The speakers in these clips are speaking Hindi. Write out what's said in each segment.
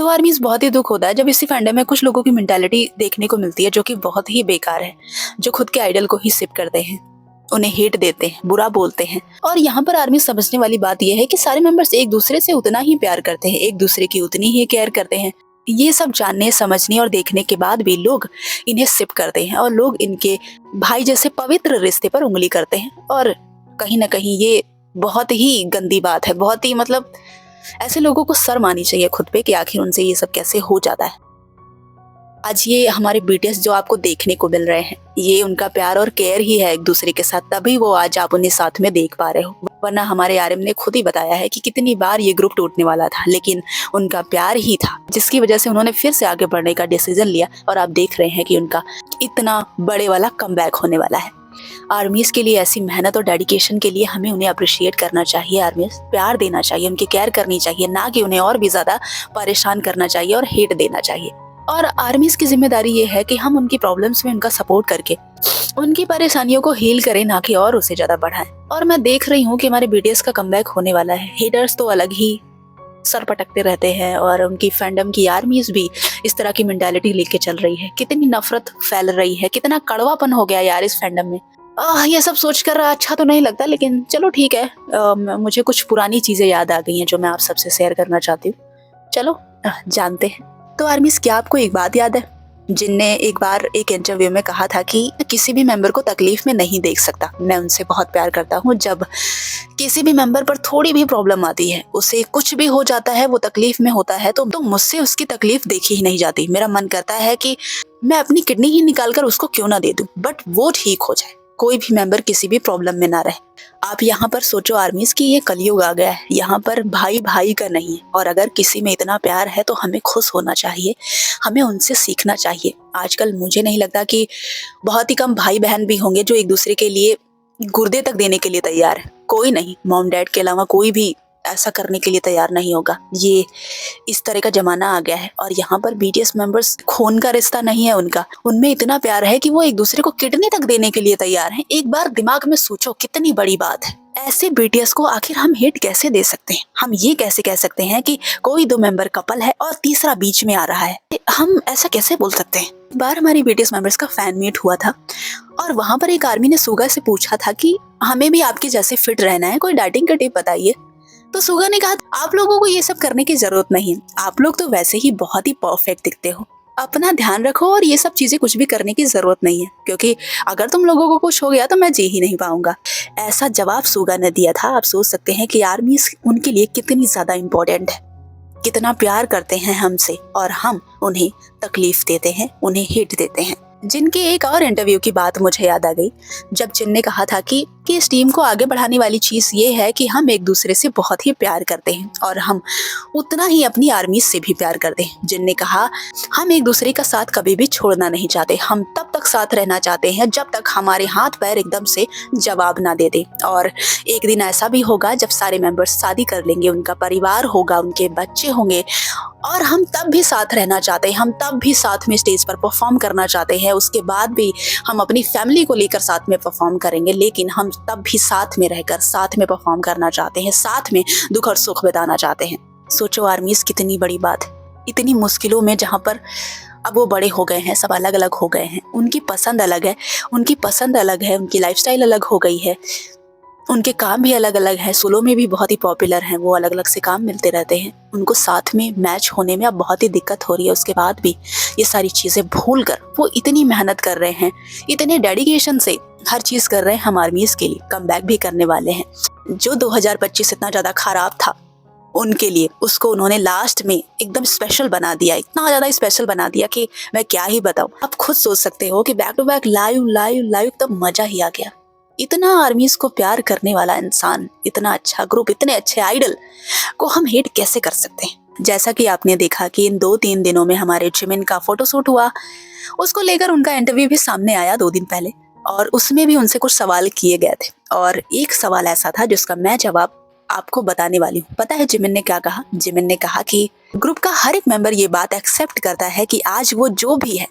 तो आर्मीज बहुत ही दुख होता है जब इसी फैंडम में कुछ लोगों की मेंटालिटी देखने को मिलती है जो कि बहुत ही बेकार है, जो खुद के आइडल को ही सिप करते हैं, उन्हें हेट देते हैं, बुरा बोलते हैं। और यहाँ पर आर्मी समझने वाली बात यह है कि सारे मेंबर्स एक दूसरे से उतना ही प्यार करते हैं, एक दूसरे की उतनी ही केयर करते हैं। ये सब जानने, समझने और देखने के बाद भी लोग इन्हें सिप करते हैं और लोग इनके भाई जैसे पवित्र रिश्ते पर उंगली करते हैं। और कहीं ना कहीं ये बहुत ही गंदी बात है, बहुत ही ऐसे लोगों को शर्म आनी चाहिए खुद पे कि आखिर उनसे ये सब कैसे हो जाता है। आज ये हमारे बीटीएस जो आपको देखने को मिल रहे हैं, ये उनका प्यार और केयर ही है एक दूसरे के साथ, तभी वो आज आप उन्हें साथ में देख पा रहे हो। वरना हमारे आरएम ने खुद ही बताया है कि कितनी बार ये ग्रुप टूटने वाला था, लेकिन उनका प्यार ही था जिसकी वजह से उन्होंने फिर से आगे बढ़ने का डिसीजन लिया। और आप देख रहे हैं कि उनका इतना बड़े वाला कमबैक होने वाला है। आर्मीज के लिए ऐसी मेहनत और डेडिकेशन के लिए हमें उन्हें अप्रिशिएट करना चाहिए, आर्मीज प्यार देना चाहिए, उनकी केयर करनी चाहिए, ना कि उन्हें और भी ज्यादा परेशान करना चाहिए और हेट देना चाहिए। और आर्मीज की जिम्मेदारी ये है कि हम उनकी प्रॉब्लम्स में उनका सपोर्ट करके उनकी परेशानियों को हील करें, ना कि और उसे ज्यादा बढ़ाएं। और मैं देख रही हूँ कि हमारे बीटीएस का कमबैक होने वाला है। हेटर्स तो अलग ही सर पटकते रहते हैं और उनकी फैंडम की आर्मीज भी इस तरह की मेंटालिटी लेके चल रही है। कितनी नफरत फैल रही है, कितना कड़वापन हो गया यार इस फैंडम में। ये सब सोचकर अच्छा तो नहीं लगता, लेकिन चलो ठीक है। मुझे कुछ पुरानी चीजें याद आ गई हैं जो मैं आप सबसे शेयर करना चाहती हूँ। चलो जानते हैं। तो आर्मीज, क्या आपको एक बात याद है? जिनने एक बार एक इंटरव्यू में कहा था कि किसी भी मेंबर को तकलीफ में नहीं देख सकता, मैं उनसे बहुत प्यार करता हूँ। जब किसी भी मेंबर पर थोड़ी भी प्रॉब्लम आती है, उसे कुछ भी हो जाता है, वो तकलीफ में होता है, तो मुझसे उसकी तकलीफ देखी ही नहीं जाती। मेरा मन करता है कि मैं अपनी किडनी ही निकाल कर उसको क्यों ना दे दूं, बट वो ठीक हो जाए, कोई भी मेंबर किसी भी प्रॉब्लम में ना रहे। आप यहाँ पर सोचो आर्मीज की ये कलयुग आ गया है, यहाँ पर भाई भाई का नहीं है। और अगर किसी में इतना प्यार है तो हमें खुश होना चाहिए, हमें उनसे सीखना चाहिए। आजकल मुझे नहीं लगता कि बहुत ही कम भाई बहन भी होंगे जो एक दूसरे के लिए गुर्दे तक देने के लिए तैयार है। कोई नहीं, मॉम डैड के अलावा कोई भी ऐसा करने के लिए तैयार नहीं होगा। ये इस तरह का जमाना आ गया है। और यहाँ पर बीटीएस मेंबर्स खून का रिश्ता नहीं है उनका, उनमें इतना प्यार है कि वो एक दूसरे को किडनी तक देने के लिए तैयार हैं। एक बार दिमाग में सोचो, कितनी बड़ी बात है। ऐसे बीटीएस को आखिर हम हेट कैसे दे सकते हैं? हम ये कैसे कह सकते हैं कि कोई दो मेंबर कपल है और तीसरा बीच में आ रहा है? हम ऐसा कैसे बोल सकते हैं? एक बार हमारी बीटीएस मेंबर्स का फैन मीट हुआ था और वहां पर एक आर्मी ने सुगा से पूछा था कि हमें भी आपके जैसे फिट रहना है, कोई डाइटिंग का टिप बताइए। तो सुगा ने कहा, आप लोगों को ये सब करने की जरूरत नहीं है, आप लोग तो वैसे ही बहुत ही परफेक्ट दिखते हो, अपना ध्यान रखो और ये सब चीजें कुछ भी करने की जरूरत नहीं है, क्योंकि अगर तुम लोगों को कुछ हो गया तो मैं जी ही नहीं पाऊंगा। ऐसा जवाब सुगा ने दिया था। आप सोच सकते हैं कि आर्मी उनके लिए कितनी ज्यादा इम्पोर्टेंट है, कितना प्यार करते हैं हमसे, और हम उन्हें तकलीफ देते हैं, उन्हें हिट देते हैं। जिनके एक और इंटरव्यू की बात मुझे याद आ गई, जब जिन ने कहा था कि इस टीम को आगे बढ़ाने वाली चीज ये है कि हम एक दूसरे से बहुत ही प्यार करते हैं और हम उतना ही अपनी आर्मी से भी प्यार करते हैं। जिन ने कहा, हम एक दूसरे का साथ कभी भी छोड़ना नहीं चाहते, हम तब तक साथ रहना चाहते हैं जब तक हमारे हाथ पैर एकदम से जवाब ना दे दे। और एक दिन ऐसा भी होगा जब सारे मेंबर्स शादी कर लेंगे, उनका परिवार होगा, उनके बच्चे होंगे, और हम तब भी साथ रहना चाहते हैं, हम तब भी साथ में स्टेज पर परफॉर्म करना चाहते हैं। उसके बाद भी हम अपनी फैमिली को लेकर साथ में परफॉर्म करेंगे, लेकिन हम तब भी साथ में रहकर साथ में परफॉर्म करना चाहते हैं, साथ में दुख और सुख बिताना चाहते हैं। सोचो आर्मीज, कितनी बड़ी बात है। इतनी मुश्किलों में जहाँ पर अब वो बड़े हो गए हैं, सब अलग अलग हो गए हैं, उनकी पसंद अलग है, उनकी लाइफस्टाइल अलग हो गई है, उनके काम भी अलग अलग है, सोलो में भी बहुत ही पॉपुलर हैं, वो अलग अलग से काम मिलते रहते हैं, उनको साथ में मैच होने में अब बहुत ही दिक्कत हो रही है। उसके बाद भी ये सारी चीजें भूल कर वो इतनी मेहनत कर रहे हैं, इतने डेडिकेशन से हर चीज कर रहे हैं हम आर्मीज के लिए। कमबैक भी करने वाले हैं। जो 2025 इतना ज्यादा खराब था उनके लिए, उसको उन्होंने लास्ट में एकदम स्पेशल बना दिया, इतना ज्यादा स्पेशल बना दिया कि मैं क्या ही बताऊं। आप खुद सोच सकते हो कि back to back live live live, तब मजा ही आ गया। इतना आर्मीज को प्यार करने वाला इंसान, इतना अच्छा ग्रुप, इतने अच्छे आइडल को हम हेट कैसे कर सकते हैं? जैसा कि आपने देखा कि इन 2-3 दिनों में हमारे जिमिन का फोटोशूट हुआ, उसको लेकर उनका इंटरव्यू भी सामने आया 2 दिन पहले, और उसमें भी उनसे कुछ सवाल किए गए थे। और एक सवाल ऐसा था जिसका मैं जवाब आपको बताने वाली हूँ। पता है जिमिन ने क्या कहा? जिमिन ने कहा कि ग्रुप का हर एक मेंबर ये बात एक्सेप्ट करता है कि आज वो जो भी है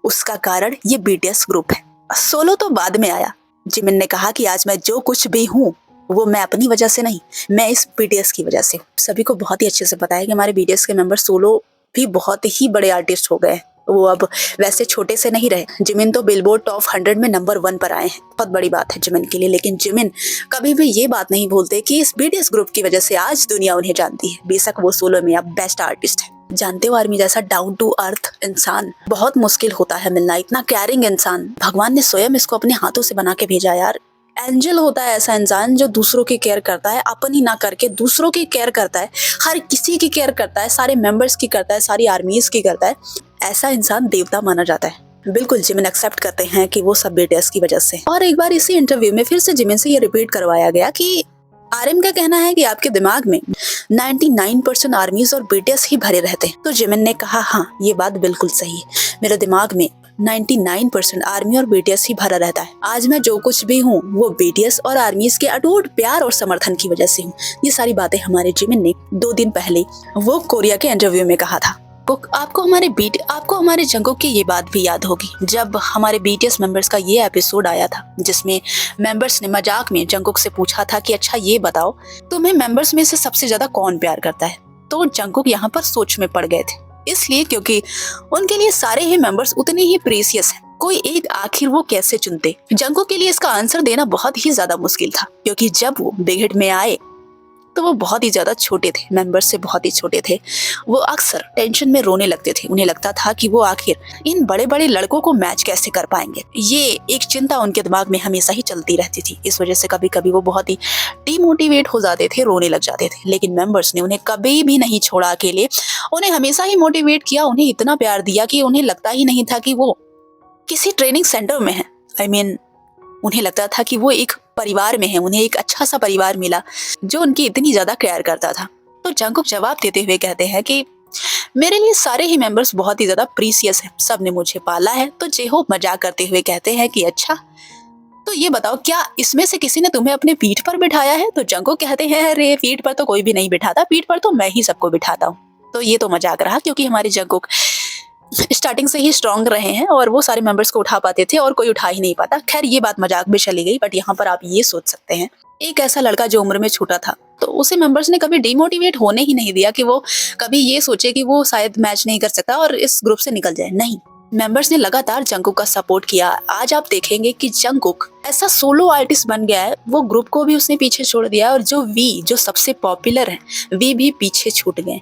उसका कारण ये बीटीएस ग्रुप है। सोलो तो बाद में आया। जिमिन ने कहा कि आज मैं जो कुछ भी हूँ वो मैं अपनी वजह से नहीं, मैं इस बीटीएस की वजह से हूँ। सभी को बहुत ही अच्छे से पता है कि हमारे बीटीएस के मेंबर सोलो भी बहुत ही बड़े आर्टिस्ट हो गए हैं। वो अब वैसे छोटे से नहीं रहे। जिमिन तो बिलबोर्ड टॉप 100 में नंबर 1 पर आए हैं। बहुत बड़ी बात है जिमिन के लिए, लेकिन जिमिन कभी भी ये बात नहीं भूलते कि इस बीटीएस ग्रुप की वजह से आज दुनिया उन्हें जानती है। बेशक वो सोलो में अब बेस्ट आर्टिस्ट है। जानते हो आर्मी जैसा डाउन टू अर्थ इंसान बहुत मुश्किल होता है मिलना। इतना केयरिंग इंसान भगवान ने स्वयं इसको अपने हाथों से बना के भेजा यार। एंजल होता है ऐसा इंसान जो दूसरों की केयर करता है, अपनी ना करके दूसरों की केयर करता है, हर किसी की केयर करता है, सारे मेंबर्स की करता है, सारी आर्मीज की करता है। ऐसा इंसान देवता माना जाता है। बिल्कुल जिमिन एक्सेप्ट करते हैं कि वो सब बीटीएस की वजह से। और एक बार इसी इंटरव्यू में फिर से जिमिन से ये रिपीट करवाया गया कि आर्यन का कहना है कि आपके दिमाग में 99% आर्मीज और बीटीएस ही भरे रहते हैं। तो जिमिन ने कहा हाँ ये बात बिल्कुल सही है, मेरे दिमाग में 99% आर्मी और बीटीएस ही भरा रहता है। आज मैं जो कुछ भी हूँ वो बीटीएस और आर्मीज के अटूट प्यार और समर्थन की वजह से हूँ। ये सारी बातें हमारे जिमिन ने 2 दिन पहले वो कोरिया के इंटरव्यू में कहा था। आपको हमारे जंगकुक की ये बात भी याद होगी जब हमारे बीटीएस मेंबर्स का ये एपिसोड आया था जिसमें मेंबर्स ने मजाक में जंगकुक से पूछा था कि अच्छा ये बताओ तुम्हें मेंबर्स में से सबसे ज्यादा कौन प्यार करता है। तो जंगकुक यहाँ पर सोच में पड़ गए थे, इसलिए क्योंकि उनके लिए सारे ही मेंबर्स उतने ही प्रीसियस हैं। कोई एक आखिर वो कैसे चुनते। जंगकुक के लिए इसका आंसर देना बहुत ही ज्यादा मुश्किल था क्योंकि जब वो बिग हिट में आए तो वो बहुत ही ज्यादा छोटे थे, मेंबर्स से बहुत ही छोटे थे। वो अक्सर टेंशन में रोने लगते थे। उन्हें लगता था कि वो आखिर इन बड़े बड़े लड़कों को मैच कैसे कर पाएंगे। ये एक चिंता उनके दिमाग में हमेशा ही चलती रहती थी। इस वजह से कभी कभी वो बहुत ही डिमोटिवेट हो जाते थे, रोने लग जाते थे। लेकिन मेंबर्स ने उन्हें कभी भी नहीं छोड़ा अकेले, उन्हें हमेशा ही मोटिवेट किया, उन्हें इतना प्यार दिया कि उन्हें लगता ही नहीं था कि वो किसी ट्रेनिंग सेंटर में है। उन्हें लगता था कि वो एक परिवार में है, उन्हें एक अच्छा सा परिवार मिला जो उनकी इतनी ज्यादा केयर करता था। तो जंगकुक जवाब देते हुए कहते हैं कि मेरे लिए सारे ही मेंबर्स बहुत ही ज्यादा प्रीसियस हैं, सब ने मुझे पाला है। तो जेहोप मजाक करते हुए कहते हैं कि अच्छा तो ये बताओ क्या इसमें से किसी ने तुम्हें अपने पीठ पर बिठाया है। तो जंगकुक कहते हैं अरे पीठ पर तो कोई भी नहीं बिठाता, पीठ पर तो मैं ही सबको बिठाता हूँ। तो ये तो मजाक रहा क्योंकि हमारे जंगकुक स्टार्टिंग से ही स्ट्रांग रहे हैं और वो सारे मेंबर्स को उठा पाते थे और कोई उठा ही नहीं पाता। खैर ये बात मजाक में चली गई, बट यहाँ पर आप ये सोच सकते हैं एक ऐसा लड़का जो उम्र में छोटा था तो उसे मेंबर्स ने कभी डिमोटिवेट होने ही नहीं दिया कि वो कभी ये सोचे कि वो शायद मैच नहीं कर सकता और इस ग्रुप से निकल जाए। नहीं, मेंबर्स ने लगातार जंगकुक का सपोर्ट किया। आज आप देखेंगे कि जंगकुक ऐसा सोलो आर्टिस्ट बन गया है, वो ग्रुप को भी उसने पीछे छोड़ दिया और जो सबसे पॉपुलर है वी भी पीछे छूट गए।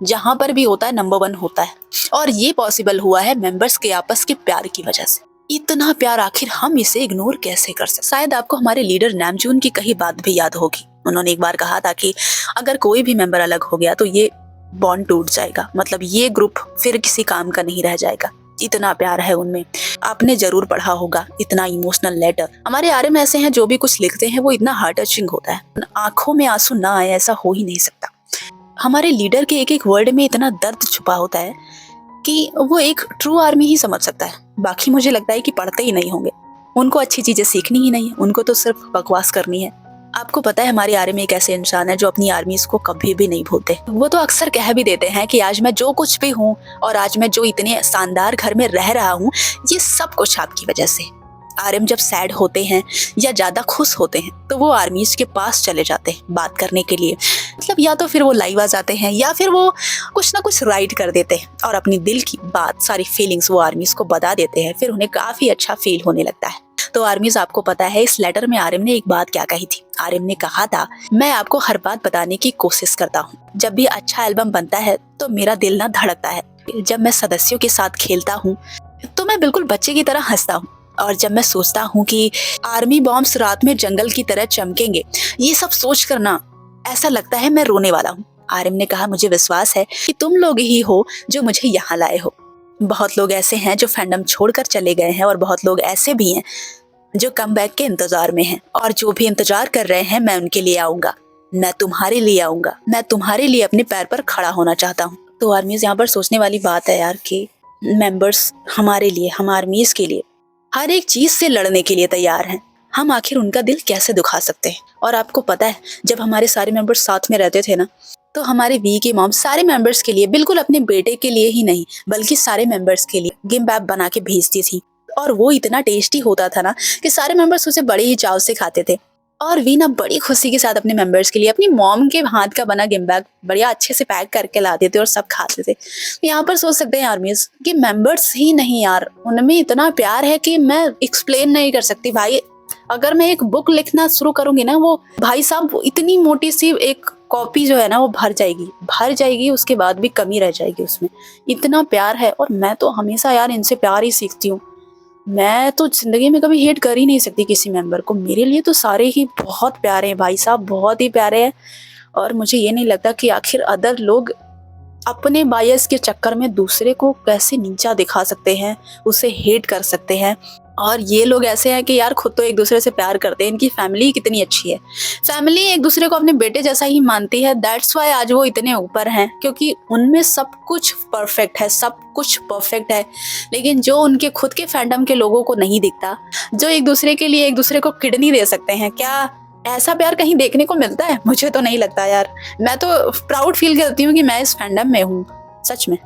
जहां पर भी होता है नंबर 1 होता है और ये पॉसिबल हुआ है मेंबर्स के आपस के प्यार की वजह से। इतना प्यार आखिर हम इसे इग्नोर कैसे कर सकते। शायद आपको हमारे लीडर नामजून की कही बात भी याद होगी। उन्होंने एक बार कहा था कि अगर कोई भी मेंबर अलग हो गया तो ये बॉन्ड टूट जाएगा, मतलब ये ग्रुप फिर किसी काम का नहीं रह जाएगा। इतना प्यार है उनमें। आपने जरूर पढ़ा होगा इतना इमोशनल लेटर। हमारे आर्य में ऐसे हैं जो भी कुछ लिखते हैं वो इतना हार्ट टचिंग होता है, आंखों में आंसू ना आए ऐसा हो ही नहीं सकता। हमारे लीडर के एक एक वर्ड में इतना दर्द छुपा होता है कि वो एक ट्रू आर्मी ही समझ सकता है। बाकी मुझे लगता है कि पढ़ते ही नहीं होंगे, उनको अच्छी चीजें सीखनी ही नहीं है, उनको तो सिर्फ बकवास करनी है। आपको पता है हमारे आर्मी में एक ऐसे इंसान है जो अपनी आर्मीज को कभी भी नहीं भूलते। वो तो अक्सर कह भी देते हैं कि आज मैं जो कुछ भी हूँ और आज मैं जो इतने शानदार घर में रह रहा हूँ ये सब कुछ आपकी वजह से। आर्यन जब सैड होते हैं या ज्यादा खुश होते हैं तो वो आर्मीज के पास चले जाते हैं बात करने के लिए। मतलब या तो फिर वो लाइव आ जाते हैं या फिर वो कुछ ना कुछ राइट कर देते हैं और अपनी दिल की बात, सारी फीलिंग्स वो आर्मीज को बता देते हैं। फिर उन्हें काफी अच्छा फील होने लगता है। तो आर्मीज आपको पता है इस लेटर में आर्यन ने एक बात क्या कही थी। आर्यन ने कहा था मैं आपको हर बात बताने की कोशिश करता हूँ। जब भी अच्छा एल्बम बनता है तो मेरा दिल ना धड़कता है। जब मैं सदस्यों के साथ खेलता हूँ तो मैं बिल्कुल बच्चे की तरह हंसता हूँ। और जब मैं सोचता हूँ कि आर्मी बॉम्ब्स रात में जंगल की तरह चमकेंगे, ये सब सोच कर ना ऐसा लगता है मैं रोने वाला हूँ। आर्यन ने कहा मुझे विश्वास है कि तुम लोग ही हो जो मुझे यहाँ लाए हो। बहुत लोग ऐसे हैं जो फैंडम छोड़कर चले गए हैं और बहुत लोग ऐसे भी हैं जो कमबैक के इंतजार में हैं। और जो भी इंतजार कर रहे हैं मैं उनके लिए आऊंगा, मैं तुम्हारे लिए आऊंगा, मैं तुम्हारे लिए अपने पैर पर खड़ा होना चाहता हूँ। तो आर्मीज यहाँ पर सोचने वाली बात है यार कि मेंबर्स हमारे लिए, हम आर्मीज के लिए हर एक चीज से लड़ने के लिए तैयार हैं। हम आखिर उनका दिल कैसे दुखा सकते हैं। और आपको पता है जब हमारे सारे मेंबर्स साथ में रहते थे ना तो हमारे वी की मॉम सारे मेंबर्स के लिए, बिल्कुल अपने बेटे के लिए ही नहीं बल्कि सारे मेंबर्स के लिए गिम्बैप बना के भेजती थी। और वो इतना टेस्टी होता था ना कि सारे मेंबर्स उसे बड़े ही चाव से खाते थे। और वी ना बड़ी खुशी के साथ अपने मेंबर्स के लिए अपनी मॉम के हाथ का बना गिम बैग बढ़िया अच्छे से पैक करके ला देते और सब खाते थे। यहाँ पर सोच सकते हैं आर्मीज कि मेंबर्स ही नहीं यार, उनमें इतना प्यार है कि मैं एक्सप्लेन नहीं कर सकती भाई। अगर मैं एक बुक लिखना शुरू करूंगी ना, वो भाई साहब वो इतनी मोटी सी एक कॉपी जो है ना वो भर जाएगी, उसके बाद भी कमी रह जाएगी उसमें। इतना प्यार है और मैं तो हमेशा यार इनसे प्यार ही सीखती हूँ। मैं तो जिंदगी में कभी हेट कर ही नहीं सकती किसी मेंबर को। मेरे लिए तो सारे ही बहुत प्यारे हैं भाई साहब, बहुत ही प्यारे हैं। और मुझे ये नहीं लगता कि आखिर अदर लोग अपने बायस के चक्कर में दूसरे को कैसे नीचा दिखा सकते हैं, उसे हेट कर सकते हैं। और ये लोग ऐसे हैं कि यार खुद तो एक दूसरे से प्यार करते हैं, इनकी फैमिली कितनी अच्छी है, फैमिली एक दूसरे को अपने बेटे जैसा ही मानती है। दैट्स वाई आज वो इतने ऊपर हैं, क्योंकि उनमें सब कुछ परफेक्ट है, सब कुछ परफेक्ट है। लेकिन जो उनके खुद के फैंडम के लोगों को नहीं दिखता, जो एक दूसरे के लिए एक दूसरे को किडनी दे सकते हैं, क्या ऐसा प्यार कहीं देखने को मिलता है? मुझे तो नहीं लगता यार। मैं तो प्राउड फील करती हूँ कि मैं इस फैंडम में हूँ, सच में।